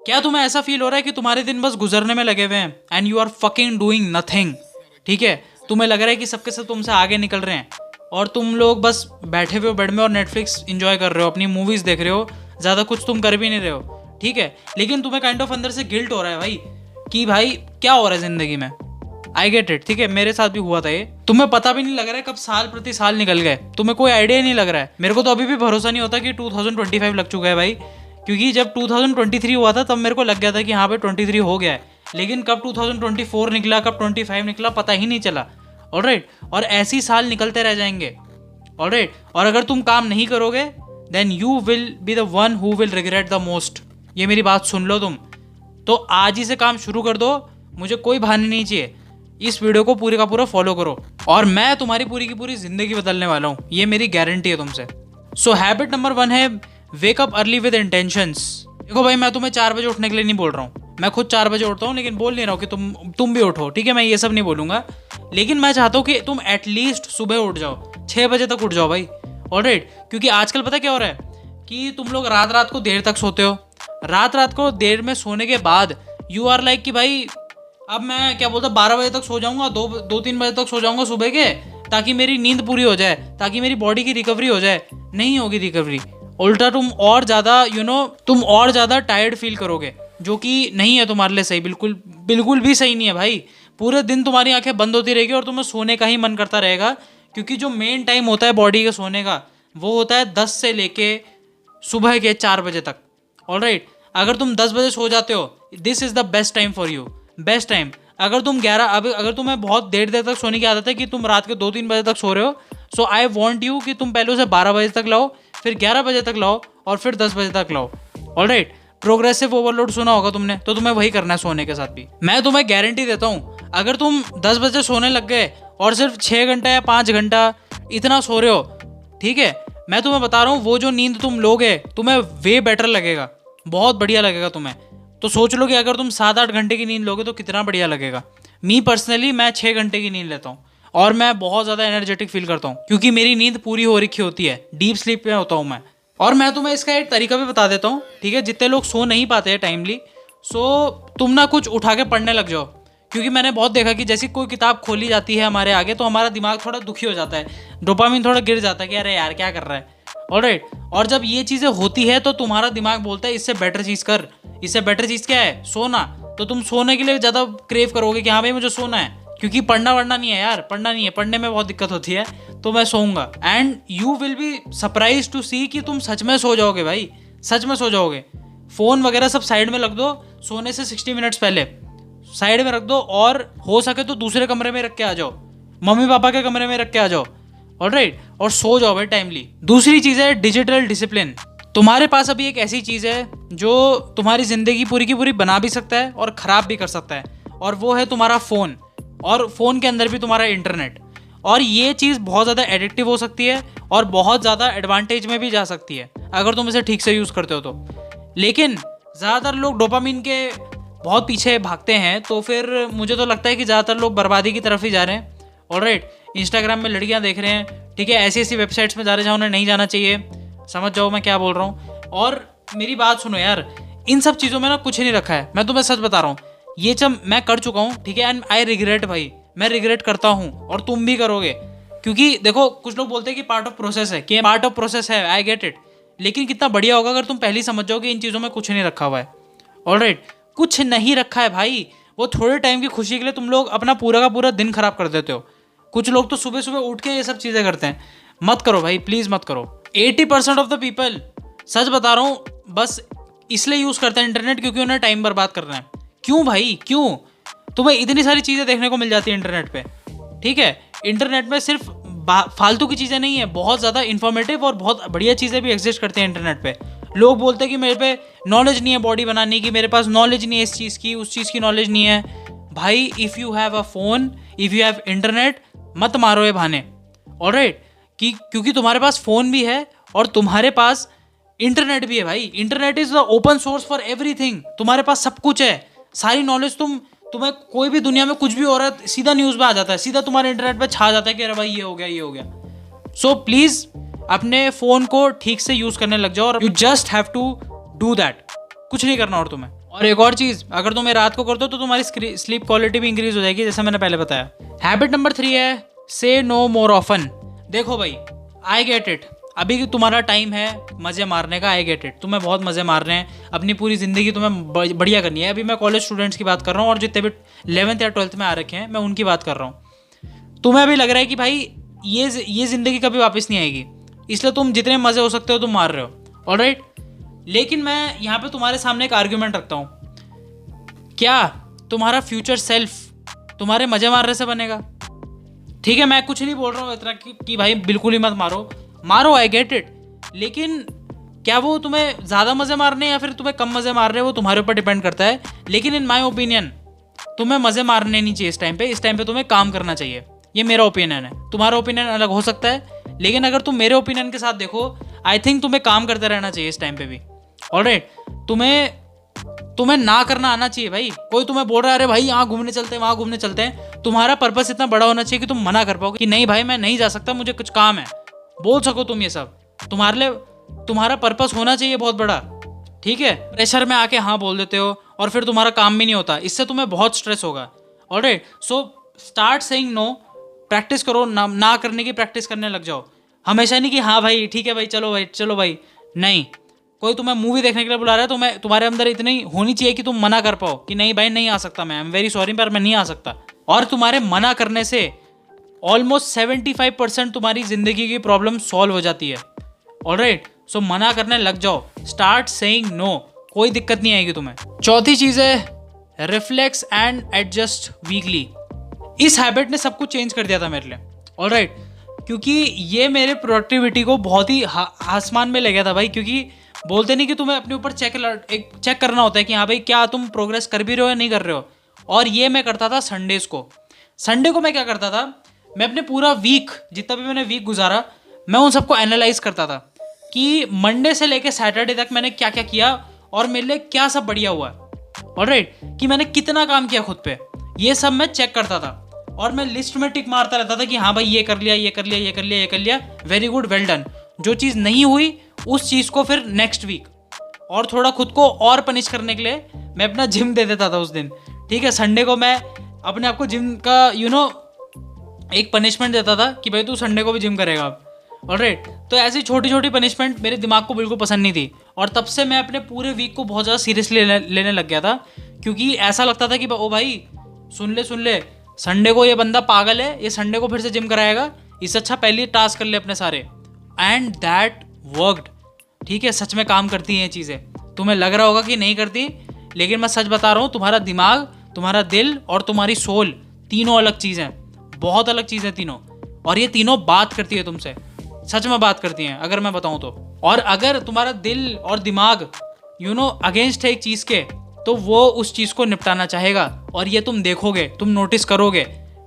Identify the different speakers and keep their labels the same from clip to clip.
Speaker 1: क्या तुम्हें ऐसा फील हो रहा है कि तुम्हारे दिन बस गुजरने में लगे हुए हैं and you are fucking doing nothing? ठीक है, तुम्हें लग रहा है कि सबके सब तुमसे आगे निकल रहे हैं और तुम लोग बस बैठे हुए हो बेड में और नेटफ्लिक्स इंजॉय कर रहे हो, अपनी मूवीज़ देख रहे हो, ज़्यादा कुछ तुम कर भी नहीं रहे हो। ठीक है, लेकिन तुम्हें काइंड ऑफ अंदर से गिल्ट हो रहा है भाई कि भाई क्या हो रहा है ज़िंदगी में। I get it. ठीक है, मेरे साथ भी हुआ था ये। तुम्हें पता भी नहीं लग रहा है कब साल प्रति साल निकल गए, तुम्हें कोई आइडिया ही नहीं लग रहा है। मेरे को तो अभी भी भरोसा नहीं होता कि 2025 लग चुका है भाई, क्योंकि जब 2023 हुआ था तब मेरे को लग गया था कि हाँ भाई 23 हो गया है, लेकिन कब 2024 निकला, कब 25 निकला, पता ही नहीं चला। ऑलराइट, और ऐसी साल निकलते रह जाएंगे। ऑलराइट, और अगर तुम काम नहीं करोगे then you will be the one who will regret the most. ये मेरी बात सुन लो तुम। तो आज ही से काम शुरू कर दो, मुझे कोई बहाने नहीं चाहिए। इस वीडियो को पूरे का पूरा फॉलो करो और मैं तुम्हारी पूरी की पूरी जिंदगी बदलने वाला हूँ, ये मेरी गारंटी है तुमसे। सो हैबिट नंबर 1 है wake up early with intentions. देखो भाई, मैं तुम्हें 4 बजे उठने के लिए नहीं बोल रहा हूँ, मैं खुद 4 बजे उठता हूँ, लेकिन बोल नहीं रहा हूँ कि तुम भी उठो। ठीक है, मैं ये सब नहीं बोलूँगा, लेकिन मैं चाहता हूँ कि तुम एटलीस्ट सुबह उठ जाओ, 6 बजे तक उठ जाओ भाई। ऑलराइट, क्योंकि आजकल पता क्या हो रहा है कि तुम लोग रात रात को देर तक सोते हो। रात को देर में सोने के बाद यू आर लाइक कि भाई अब मैं क्या बोलता 12 बजे तक सो जाऊंगा, 2-3 बजे तक सो जाऊंगा सुबह के, ताकि मेरी नींद पूरी हो जाए, ताकि मेरी बॉडी की रिकवरी हो जाए। नहीं होगी रिकवरी, उल्टा तुम और ज़्यादा तुम और ज़्यादा टायर्ड फील करोगे, जो कि नहीं है तुम्हारे लिए सही, बिल्कुल बिल्कुल भी सही नहीं है भाई। पूरे दिन तुम्हारी आंखें बंद होती रहेगी और तुम्हें सोने का ही मन करता रहेगा, क्योंकि जो मेन टाइम होता है बॉडी के सोने का वो होता है 10 से लेके सुबह के 4 बजे तक। ऑलराइट, अगर तुम 10 बजे सो जाते हो, this is the best time for you, best time. अगर तुम अगर तुम्हें बहुत देर तक सोने की आदत है कि तुम रात के 2-3 बजे तक सो रहे हो, सो आई वॉन्ट यू कि तुम पहले उसे 12 बजे तक लाओ, फिर 11 बजे तक लाओ और फिर 10 बजे तक लाओ। ऑलराइट, प्रोग्रेसिव ओवरलोड सुना होगा तुमने, तो तुम्हें वही करना है सोने के साथ भी। मैं तुम्हें गारंटी देता हूँ, अगर तुम 10 बजे सोने लग गए और सिर्फ 6 घंटा या 5 घंटा इतना सो रहे हो, ठीक है, मैं तुम्हें बता रहा हूँ वो जो नींद तुम लोगे तुम्हें वे बेटर लगेगा, बहुत बढ़िया लगेगा तुम्हें। तो सोच लो कि अगर तुम 7-8 घंटे की नींद लोगे तो कितना बढ़िया लगेगा। मी पर्सनली मैं 6 घंटे की नींद लेता हूँ और मैं बहुत ज़्यादा एनर्जेटिक फील करता हूँ, क्योंकि मेरी नींद पूरी हो रखी होती है, डीप स्लीप में होता हूँ मैं। और मैं तुम्हें इसका एक तरीका भी बता देता हूँ, ठीक है, जितने लोग सो नहीं पाते हैं टाइमली, सो तुम ना कुछ उठा के पढ़ने लग जाओ। क्योंकि मैंने बहुत देखा कि जैसी कोई किताब खोली जाती है हमारे आगे तो हमारा दिमाग थोड़ा दुखी हो जाता है, डोपामिन थोड़ा गिर जाता है कि अरे यार क्या कर रहा है। ऑलराइट, और जब ये चीज़ें होती है तो तुम्हारा दिमाग बोलता है इससे बेटर चीज़ कर, इससे बेटर चीज़ क्या है, सोना। तो तुम सोने के लिए ज़्यादा क्रेव करोगे कि हाँ भाई मुझे सोना है, क्योंकि पढ़ना वढ़ना नहीं है यार, पढ़ना नहीं है, पढ़ने में बहुत दिक्कत होती है, तो मैं सोऊंगा। And you will be surprise to see कि तुम सच में सो जाओगे भाई, सच में सो जाओगे। फ़ोन वगैरह सब साइड में रख दो, सोने से 60 मिनट्स पहले साइड में रख दो, और हो सके तो दूसरे कमरे में रख के आ जाओ, मम्मी पापा के कमरे में रख के आ जाओ। ऑलराइट, और सो जाओ भाई टाइमली। दूसरी चीज़ है डिजिटल डिसिप्लिन। तुम्हारे पास अभी एक ऐसी चीज़ है जो तुम्हारी ज़िंदगी पूरी की पूरी बना भी सकता है और ख़राब भी कर सकता है, और वो है तुम्हारा फ़ोन, और फ़ोन के अंदर भी तुम्हारा इंटरनेट। और ये चीज़ बहुत ज़्यादा एडिक्टिव हो सकती है और बहुत ज़्यादा एडवांटेज में भी जा सकती है अगर तुम इसे ठीक से यूज़ करते हो तो। लेकिन ज़्यादातर लोग डोपामिन के बहुत पीछे भागते हैं, तो फिर मुझे तो लगता है कि ज़्यादातर लोग बर्बादी की तरफ ही जा रहे हैं। ऑलराइट, इंस्टाग्राम में लड़कियां देख रहे हैं, ठीक है, ऐसी ऐसी वेबसाइट्स में जा रहे हैं जहाँ उन्हें नहीं जाना चाहिए। समझ जाओ मैं क्या बोल रहा हूँ। और मेरी बात सुनो यार, इन सब चीज़ों में ना कुछ नहीं रखा है, मैं तुम्हें सच बता रहा हूँ, ये सब मैं कर चुका हूँ, ठीक है, एंड आई रिग्रेट भाई, मैं रिग्रेट करता हूँ और तुम भी करोगे। क्योंकि देखो कुछ लोग बोलते हैं कि पार्ट ऑफ प्रोसेस है, कि पार्ट ऑफ प्रोसेस है, आई गेट इट, लेकिन कितना बढ़िया होगा अगर तुम पहले ही समझ जाओ कि इन चीज़ों में कुछ नहीं रखा हुआ है। ऑलराइट, कुछ नहीं रखा है भाई, वो थोड़े टाइम की खुशी के लिए तुम लोग अपना पूरा का पूरा दिन खराब कर देते हो। कुछ लोग तो सुबह सुबह उठ के ये सब चीज़ें करते हैं, मत करो भाई, प्लीज़ मत करो। 80% ऑफ द पीपल, सच बता रहा हूँ, बस इसलिए यूज़ करते हैं इंटरनेट क्योंकि उन्हें टाइम बर्बाद करना है। क्यों भाई, क्यों? तुम्हें इतनी सारी चीज़ें देखने को मिल जाती है इंटरनेट पे, ठीक है, इंटरनेट में सिर्फ फालतू की चीज़ें नहीं है, बहुत ज़्यादा इन्फॉर्मेटिव और बहुत बढ़िया चीज़ें भी एग्जिस्ट करती हैं इंटरनेट पे। लोग बोलते हैं कि मेरे पे नॉलेज नहीं है बॉडी बनाने की, मेरे पास नॉलेज नहीं है इस चीज़ की, उस चीज़ की नॉलेज नहीं है। भाई if you have a phone, if you have internet, मत मारो ये बहाने। ऑलराइट, क्योंकि तुम्हारे पास फ़ोन भी है और तुम्हारे पास इंटरनेट भी है भाई। Internet is the open source for everything, तुम्हारे पास सब कुछ है, सारी नॉलेज। तुम्हें कोई भी दुनिया में कुछ भी हो रहा है सीधा न्यूज़ में आ जाता है, सीधा तुम्हारे इंटरनेट पे छा जाता है कि अरे भाई ये हो गया, ये हो गया। सो प्लीज़ अपने फ़ोन को ठीक से यूज़ करने लग जाओ, और you just have to do that, कुछ नहीं करना और तुम्हें। और एक और चीज़, अगर तुम ये रात को करते हो तो तुम्हारी स्लीप क्वालिटी भी इंक्रीज हो जाएगी, जैसे मैंने पहले बताया। हैबिट नंबर 3 है से नो मोर ऑफन। देखो भाई, आई गेट इट, अभी तुम्हारा टाइम है मज़े मारने का, आई गेट इट, तुम्हें बहुत मज़े मार रहे हैं, अपनी पूरी ज़िंदगी तुम्हें बढ़िया करनी है। अभी मैं कॉलेज स्टूडेंट्स की बात कर रहा हूँ और जितने भी 11th या 12th में आ रखे हैं मैं उनकी बात कर रहा हूँ। तुम्हें अभी लग रहा है कि भाई ये ज़िंदगी कभी वापस नहीं आएगी, इसलिए तुम जितने मज़े हो सकते हो तुम मार रहे हो, ऑलराइट। लेकिन मैं यहाँ पे तुम्हारे सामने एक आर्ग्यूमेंट रखता हूँ, क्या तुम्हारा फ्यूचर सेल्फ तुम्हारे मज़े मारने से बनेगा? ठीक है, मैं कुछ नहीं बोल रहा हूँ इतना कि भाई बिल्कुल ही मत मारो, आई गेट इट, लेकिन क्या वो तुम्हें ज़्यादा मज़े मारने या फिर तुम्हें कम मज़े मार रहे हैं वो तुम्हारे ऊपर डिपेंड करता है। लेकिन इन माय ओपिनियन तुम्हें मज़े मारने नहीं चाहिए इस टाइम पे तुम्हें काम करना चाहिए। ये मेरा ओपिनियन है, तुम्हारा ओपिनियन अलग हो सकता है, लेकिन अगर तुम मेरे ओपिनियन के साथ देखो, आई थिंक तुम्हें काम करते रहना चाहिए इस टाइम पे भी, ऑलराइट। तुम्हें ना करना आना चाहिए भाई। कोई तुम्हें बोल रहा है अरे भाई यहाँ घूमने चलते हैं वहाँ घूमने चलते हैं, तुम्हारा पर्पस इतना बड़ा होना चाहिए कि तुम मना कर पाओगे कि नहीं भाई मैं नहीं जा सकता, मुझे कुछ काम है, बोल सको तुम ये सब। तुम्हारे लिए तुम्हारा पर्पस होना चाहिए बहुत बड़ा, ठीक है। प्रेशर में आके हाँ बोल देते हो और फिर तुम्हारा काम भी नहीं होता, इससे तुम्हें बहुत स्ट्रेस होगा, alright. So start saying no, practice करो, ना करने की प्रैक्टिस करने लग जाओ। हमेशा नहीं कि हाँ भाई ठीक है भाई चलो भाई, नहीं। कोई तुम्हें मूवी देखने के लिए बुला रहा है तो तुम्हारे अंदर इतनी होनी चाहिए कि तुम मना कर पाओ कि नहीं भाई नहीं आ सकता, मैं आई एम वेरी सॉरी पर मैं नहीं आ सकता। और तुम्हारे मना करने से ऑलमोस्ट 75% तुम्हारी जिंदगी की प्रॉब्लम सॉल्व हो जाती है, ऑलराइट। सो मना करने लग जाओ, स्टार्ट सेइंग नो, कोई दिक्कत नहीं आएगी तुम्हें। चौथी चीज़ है रिफ्लेक्स एंड एडजस्ट वीकली। इस हैबिट ने सब कुछ चेंज कर दिया था मेरे लिए, ऑलराइट, क्योंकि ये मेरे प्रोडक्टिविटी को बहुत ही आसमान में ले गया था भाई। क्योंकि बोलते नहीं कि तुम्हें अपने ऊपर चेक करना होता है कि हाँ भाई क्या तुम प्रोग्रेस कर भी रहे हो या नहीं कर रहे हो। और ये मैं करता था संडे को मैं क्या करता था, मैं अपने पूरा वीक जितना भी मैंने वीक गुजारा मैं उन सबको एनालाइज करता था कि मंडे से लेके सैटरडे तक मैंने क्या क्या किया और मेरे लिए क्या सब बढ़िया हुआ, ऑलराइट, कि मैंने कितना काम किया खुद पे, ये सब मैं चेक करता था। और मैं लिस्ट में टिक मारता रहता था कि हाँ भाई ये कर लिया, वेरी गुड, वेल डन। जो चीज़ नहीं हुई उस चीज़ को फिर नेक्स्ट वीक, और थोड़ा खुद को और पनिश करने के लिए मैं अपना जिम दे देता था उस दिन, ठीक है। संडे को मैं अपने आप को जिम का एक पनिशमेंट देता था कि भाई तू संडे को भी जिम करेगा, ऑलराइट। तो ऐसी छोटी छोटी पनिशमेंट मेरे दिमाग को बिल्कुल पसंद नहीं थी, और तब से मैं अपने पूरे वीक को बहुत ज़्यादा सीरियसली लेने लग गया था। क्योंकि ऐसा लगता था कि ओ भाई सुन ले, संडे को ये बंदा पागल है, ये संडे को फिर से जिम कराएगा, इससे अच्छा पहले टास्क कर ले अपने सारे। एंड दैट वर्कड, ठीक है, सच में काम करती हैं ये चीज़ें। तुम्हें लग रहा होगा कि नहीं करती, लेकिन मैं सच बता रहा हूँ, तुम्हारा दिमाग, तुम्हारा दिल और तुम्हारी सोल तीनों अलग चीज़ हैं, बहुत अलग चीज़ है तीनों। और ये तीनों बात करती है तुमसे, सच में बात करती हैं अगर मैं बताऊँ तो। और अगर तुम्हारा दिल और दिमाग अगेंस्ट है एक चीज़ के, तो वो उस चीज़ को निपटाना चाहेगा, और ये तुम देखोगे, तुम नोटिस करोगे,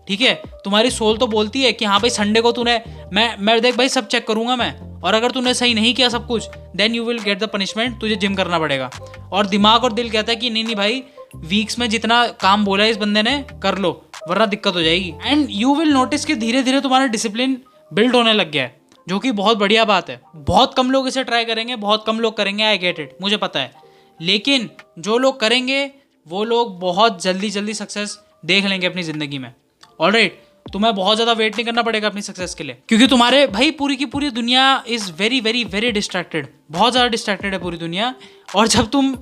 Speaker 1: ठीक है। तुम्हारी सोल तो बोलती है कि हाँ भाई संडे को तूने मैं देख भाई सब चेक करूँगा मैं, और अगर तूने सही नहीं किया सब कुछ, then you will get the punishment, तुझे जिम करना पड़ेगा। और दिमाग और दिल कहता है कि नहीं भाई वीक्स में जितना काम बोला है इस बंदे ने कर लो, वरना दिक्कत हो जाएगी। एंड यू विल नोटिस कि धीरे धीरे तुम्हारा डिसिप्लिन बिल्ड होने लग गया है, जो कि बहुत बढ़िया बात है। बहुत कम लोग इसे ट्राई करेंगे, बहुत कम लोग करेंगे, आई गेट इट, मुझे पता है। लेकिन जो लोग करेंगे वो लोग बहुत जल्दी सक्सेस देख लेंगे अपनी ज़िंदगी में, ऑलराइट। तुम्हें बहुत ज़्यादा वेट नहीं करना पड़ेगा अपनी सक्सेस के लिए, क्योंकि तुम्हारे भाई पूरी की पूरी दुनिया is very very very distracted, बहुत ज़्यादा डिस्ट्रैक्टेड है पूरी दुनिया। और जब तुम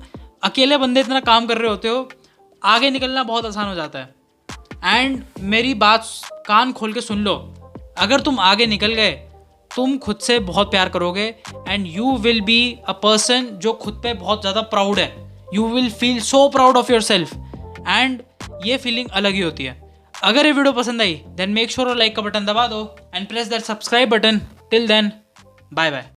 Speaker 1: अकेले बंदे इतना काम कर रहे होते हो, आगे निकलना बहुत आसान हो जाता है। एंड मेरी बात कान खोल के सुन लो, अगर तुम आगे निकल गए, तुम खुद से बहुत प्यार करोगे, and you will be a person जो खुद पे बहुत ज़्यादा प्राउड है। You will feel so proud of yourself, and ये फीलिंग अलग ही होती है। अगर ये वीडियो पसंद आई, देन मेक श्योर लाइक का बटन दबा दो and press that subscribe button. Till then, bye bye.